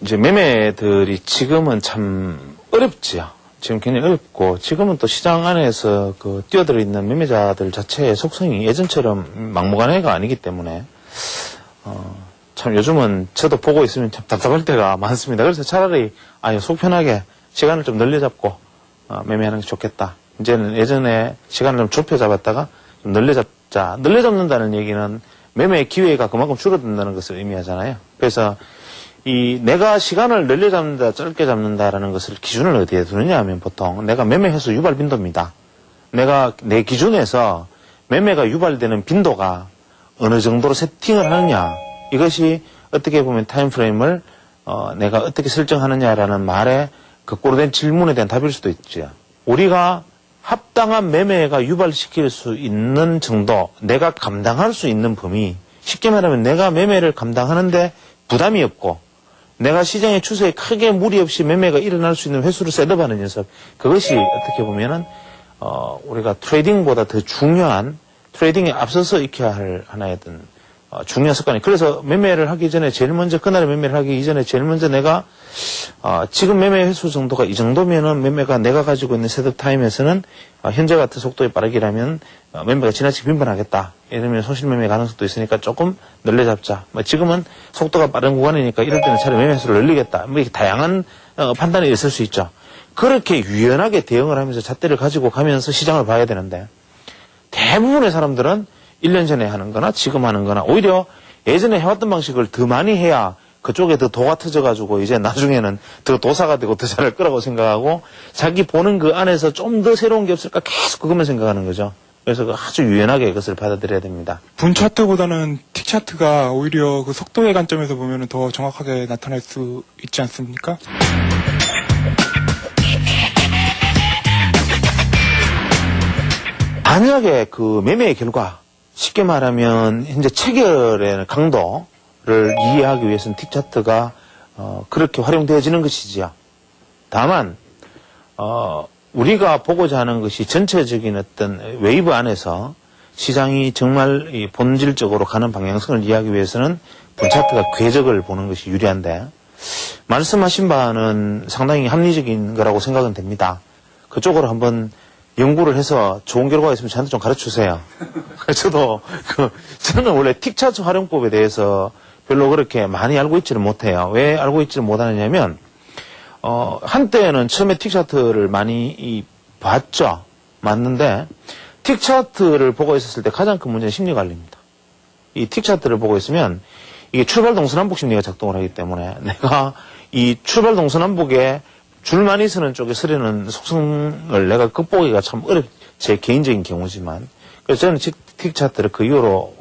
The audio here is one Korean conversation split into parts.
이제 매매들이 지금은 참 어렵지요. 지금 굉장히 어렵고, 지금은 또 시장 안에서 그 뛰어들어 있는 매매자들 자체의 속성이 예전처럼 막무가내가 아니기 때문에, 참 요즘은 저도 보고 있으면 참 답답할 때가 많습니다. 그래서 차라리 속 편하게 시간을 좀 늘려잡고 매매하는 게 좋겠다. 이제는 예전에 시간을 좀 좁혀 잡았다가 좀 늘려잡자. 늘려잡는다는 얘기는 매매의 기회가 그만큼 줄어든다는 것을 의미하잖아요. 그래서 내가 시간을 늘려잡는다, 짧게 잡는다라는 것을 기준을 어디에 두느냐 하면 보통 내가 매매 횟수 유발 빈도입니다. 내가 내 기준에서 매매가 유발되는 빈도가 어느 정도로 세팅을 하느냐. 이것이 어떻게 보면 타임프레임을 내가 어떻게 설정하느냐라는 말에 거꾸로 된 질문에 대한 답일 수도 있죠. 우리가 합당한 매매가 유발시킬 수 있는 정도, 내가 감당할 수 있는 범위, 쉽게 말하면 내가 매매를 감당하는데 부담이 없고 내가 시장의 추세에 크게 무리 없이 매매가 일어날 수 있는 횟수를 셋업하는 연습, 그것이 어떻게 보면은 우리가 트레이딩보다 더 중요한, 트레이딩에 앞서서 익혀야 할 하나의 어떤 중요한 습관이. 그래서 매매를 하기 전에 제일 먼저, 그날에 매매를 하기 이전에 제일 먼저 내가 지금 매매 횟수 정도가 이 정도면은 매매가 내가 가지고 있는 셋업 타임에서는 현재 같은 속도에 빠르기라면 매매가 지나치게 빈번하겠다. 이러면 손실 매매 가능성도 있으니까 조금 늘려잡자. 지금은 속도가 빠른 구간이니까 이럴 때는 차라리 매매 횟수를 늘리겠다. 이렇게 다양한 판단이 있을 수 있죠. 그렇게 유연하게 대응을 하면서 잣대를 가지고 가면서 시장을 봐야 되는데, 대부분의 사람들은 1년 전에 하는 거나 지금 하는 거나 오히려 예전에 해왔던 방식을 더 많이 해야 그쪽에 더 도가 터져가지고 이제 나중에는 더 도사가 되고 더 잘할 거라고 생각하고, 자기 보는 그 안에서 좀 더 새로운 게 없을까 계속 그것만 생각하는 거죠. 그래서 아주 유연하게 이것을 받아들여야 됩니다. 분 차트보다는 틱 차트가 오히려 그 속도의 관점에서 보면 더 정확하게 나타날 수 있지 않습니까? 만약에 그 매매의 결과, 쉽게 말하면 현재 체결의 강도를 이해하기 위해서는 틱 차트가 그렇게 활용되어지는 것이지요. 다만 우리가 보고자 하는 것이 전체적인 어떤 웨이브 안에서 시장이 정말 본질적으로 가는 방향성을 이해하기 위해서는 분 차트가 궤적을 보는 것이 유리한데, 말씀하신 바는 상당히 합리적인 거라고 생각은 됩니다. 그쪽으로 한번 연구를 해서 좋은 결과가 있으면 저한테 좀 가르쳐 주세요. 저도 저는 원래 틱 차트 활용법에 대해서 별로 그렇게 많이 알고 있지를 못해요. 왜 알고 있지를 못하느냐면 한때는 처음에 틱 차트를 많이 봤죠. 맞는데 틱 차트를 보고 있었을 때 가장 큰 문제는 심리 관리입니다. 이 틱 차트를 보고 있으면 이게 출발 동서남북 심리가 작동을 하기 때문에 내가 이 출발 동서남북에 줄 많이 서는 쪽에 서려는 속성을 내가 극복하기가 참 제 개인적인 경우지만, 그래서 저는 틱 차트를 그 이후로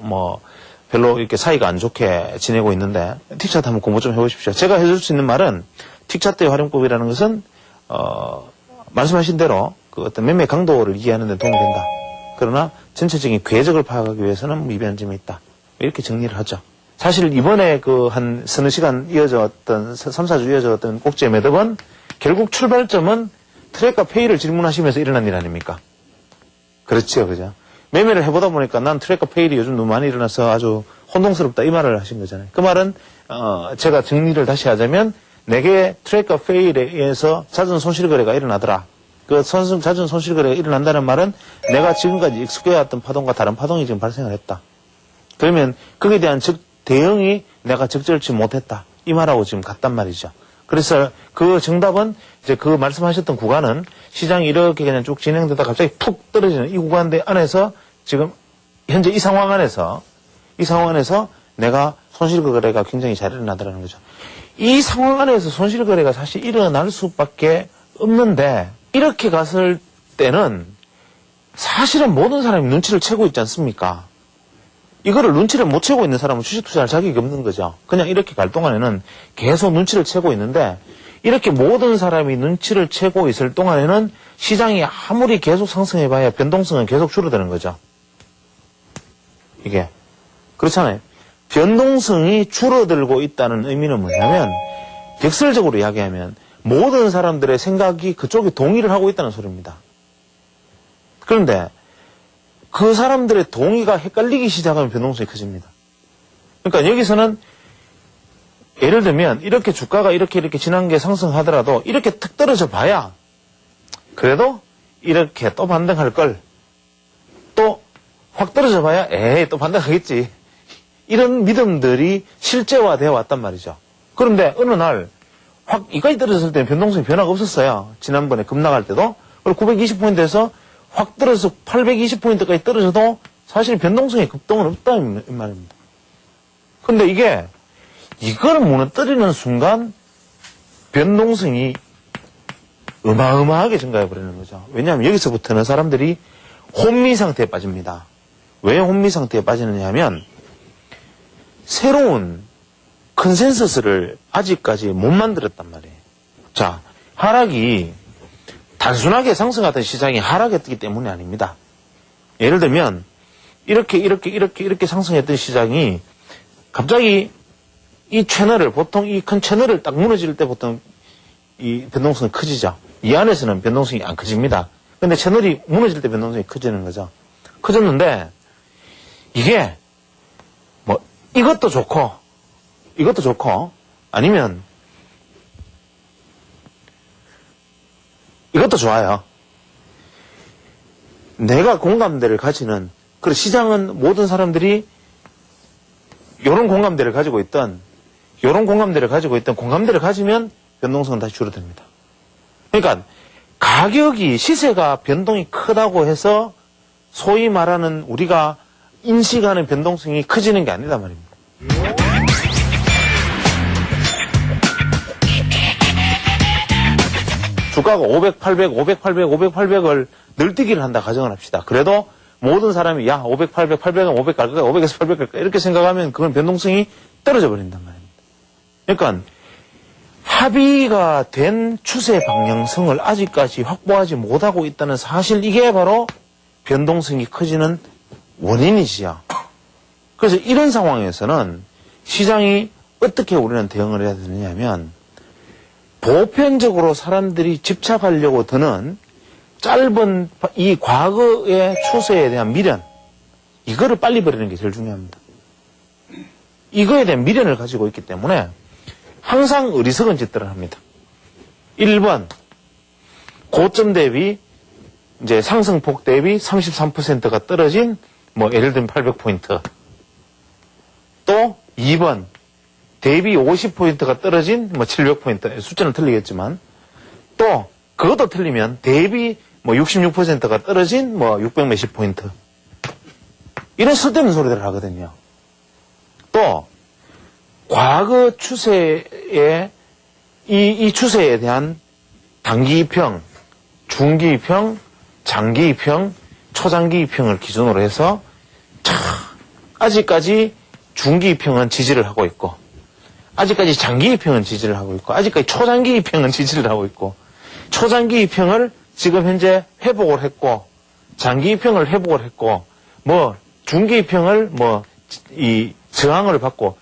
별로 이렇게 사이가 안 좋게 지내고 있는데, 틱 차트 한번 공부 좀 해보십시오. 제가 해줄 수 있는 말은 틱 차트의 활용법이라는 것은 말씀하신 대로 그 어떤 매매 강도를 이해하는 데 도움이 된다. 그러나 전체적인 궤적을 파악하기 위해서는 미비한 점이 있다. 이렇게 정리를 하죠. 사실 이번에 한 서너 시간 이어졌던 3, 4주 이어졌던 꼭지의 매듭은 결국 출발점은 트랙과 페이를 질문하시면서 일어난 일 아닙니까? 그렇죠, 그죠? 매매를 해보다 보니까 난 트랙과 페일이 요즘 너무 많이 일어나서 아주 혼동스럽다, 이 말을 하신 거잖아요. 그 말은 제가 정리를 다시 하자면, 내게 트랙과 페일에 의해서 잦은 손실거래가 일어나더라. 그 잦은 손실거래가 일어난다는 말은 내가 지금까지 익숙해왔던 파동과 다른 파동이 지금 발생을 했다. 그러면 거기에 대한 대응이 내가 적절치 못했다, 이 말하고 지금 같단 말이죠. 그래서 그 정답은 이제 그 말씀하셨던 구간은 시장이 이렇게 그냥 쭉 진행되다 갑자기 툭 떨어지는 이 구간 안에서 지금 현재 이 상황 안에서 내가 손실거래가 굉장히 잘 일어나더라는 거죠. 이 상황 안에서 손실거래가 사실 일어날 수밖에 없는데, 이렇게 갔을 때는 사실은 모든 사람이 눈치를 채고 있지 않습니까? 이거를 눈치를 못 채고 있는 사람은 주식 투자할 자격이 없는 거죠. 그냥 이렇게 갈 동안에는 계속 눈치를 채고 있는데, 이렇게 모든 사람이 눈치를 채고 있을 동안에는 시장이 아무리 계속 상승해봐야 변동성은 계속 줄어드는 거죠. 이게 그렇잖아요. 변동성이 줄어들고 있다는 의미는 뭐냐면, 역설적으로 이야기하면 모든 사람들의 생각이 그쪽에 동의를 하고 있다는 소리입니다. 그런데 그 사람들의 동의가 헷갈리기 시작하면 변동성이 커집니다. 그러니까 여기서는 예를 들면 이렇게 주가가 이렇게 지난 게 상승하더라도 이렇게 툭 떨어져 봐야 그래도 이렇게 또 반등할 걸, 또 확 떨어져 봐야 에이 또 반등하겠지, 이런 믿음들이 실제화되어 왔단 말이죠. 그런데 어느 날 확 이까지 떨어졌을 때는 변동성이 변화가 없었어요. 지난번에 급락할 때도. 그리고 920포인트에서 확 떨어져서 820포인트까지 떨어져도 사실 변동성의 급등은 없다 이 말입니다. 근데 이걸 무너뜨리는 순간 변동성이 어마어마하게 증가해 버리는 거죠. 왜냐하면 여기서부터는 사람들이 혼미 상태에 빠집니다. 왜 혼미 상태에 빠지느냐 하면 새로운 컨센서스를 아직까지 못 만들었단 말이에요. 자, 하락이 단순하게 상승하던 시장이 하락했기 때문이 아닙니다. 예를 들면 이렇게 상승했던 시장이 갑자기 이 채널을, 보통 이 큰 채널을 딱 무너질 때 보통 이 변동성이 커지죠. 이 안에서는 변동성이 안 커집니다. 근데 채널이 무너질 때 변동성이 커지는 거죠. 커졌는데 이게 뭐 이것도 좋고 아니면 이것도 좋아요. 내가 공감대를 가지는, 그리고 시장은 모든 사람들이 요런 공감대를 가지고 있던 공감대를 가지면 변동성은 다시 줄어듭니다. 그러니까 가격이, 시세가 변동이 크다고 해서 소위 말하는 우리가 인식하는 변동성이 커지는 게 아니다 말입니다. 주가가 500, 800, 500, 800, 500, 800을 늘뛰기를 한다 가정을 합시다. 그래도 모든 사람이 500, 800, 800은 500 갈 거야, 500에서 800 갈 거야, 이렇게 생각하면 그건 변동성이 떨어져 버린단 말입니다. 그러니까 합의가 된 추세 방향성을 아직까지 확보하지 못하고 있다는 사실, 이게 바로 변동성이 커지는 원인이지요. 그래서 이런 상황에서는 시장이 어떻게 우리는 대응을 해야 되느냐 하면, 보편적으로 사람들이 집착하려고 드는 짧은 이 과거의 추세에 대한 미련, 이거를 빨리 버리는 게 제일 중요합니다. 이거에 대한 미련을 가지고 있기 때문에 항상 어리석은 짓들을 합니다. 1번, 고점 대비, 이제 상승폭 대비 33%가 떨어진, 예를 들면 800포인트. 또 2번, 대비 50포인트가 떨어진 700포인트. 숫자는 틀리겠지만, 또 그것도 틀리면 대비 66%가 떨어진 600 몇십 포인트. 이런 쓸데없는 소리들을 하거든요. 또 과거 추세에 이 추세에 대한 단기평, 중기평, 장기평, 초장기평을 기준으로 해서 아직까지 중기평은 지지를 하고 있고, 아직까지 장기이평은 지지를 하고 있고, 아직까지 초장기이평은 지지를 하고 있고, 초장기이평을 지금 현재 회복을 했고, 장기이평을 회복을 했고, 중기이평을 이 저항을 받고,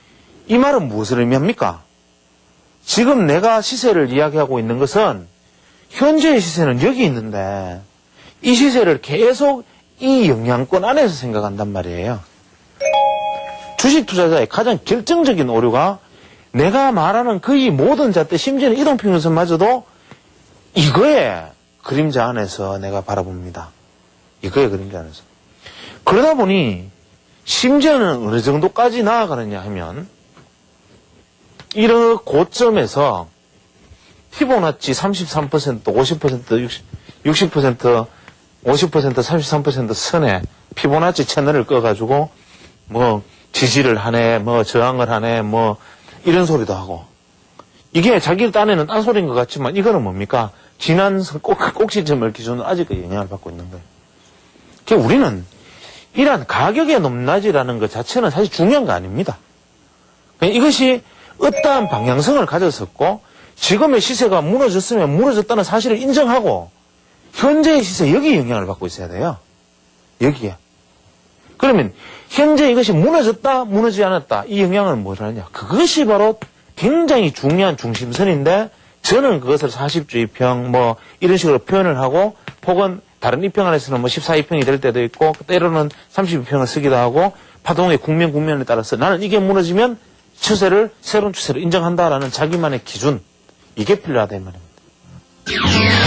이 말은 무엇을 의미합니까? 지금 내가 시세를 이야기하고 있는 것은 현재의 시세는 여기 있는데 이 시세를 계속 이 영향권 안에서 생각한단 말이에요. 주식 투자자의 가장 결정적인 오류가 내가 말하는 거의 모든 잣대, 심지어는 이동평균선마저도 이거의 그림자 안에서 내가 바라봅니다. 이거의 그림자 안에서. 그러다 보니 심지어는 어느 정도까지 나아가느냐 하면, 이런 고점에서 피보나치 33%, 50%, 60%, 50%, 33% 선에 피보나치 채널을 꺼가지고 지지를 하네, 저항을 하네, 이런 소리도 하고, 이게 자기 딴에는 딴소리인 것 같지만 이거는 뭡니까? 지난 꼭지점을 기준으로 아직까지 영향을 받고 있는 거예요. 그러니까 우리는 이러한 가격의 높낮이라는 것 자체는 사실 중요한 거 아닙니다. 이것이 어떠한 방향성을 가졌었고, 지금의 시세가 무너졌으면 무너졌다는 사실을 인정하고, 현재의 시세, 여기에 영향을 받고 있어야 돼요. 여기에. 그러면 현재 이것이 무너졌다, 무너지지 않았다, 이 영향은 뭘 하느냐? 그것이 바로 굉장히 중요한 중심선인데, 저는 그것을 40주의평 이런 식으로 표현을 하고, 혹은 다른 이평 안에서는 14이평이 될 때도 있고, 때로는 32평을 쓰기도 하고, 파동의 국면에 따라서 나는 이게 무너지면 추세를 새로운 추세로 인정한다라는 자기만의 기준, 이게 필요하다 이 말입니다.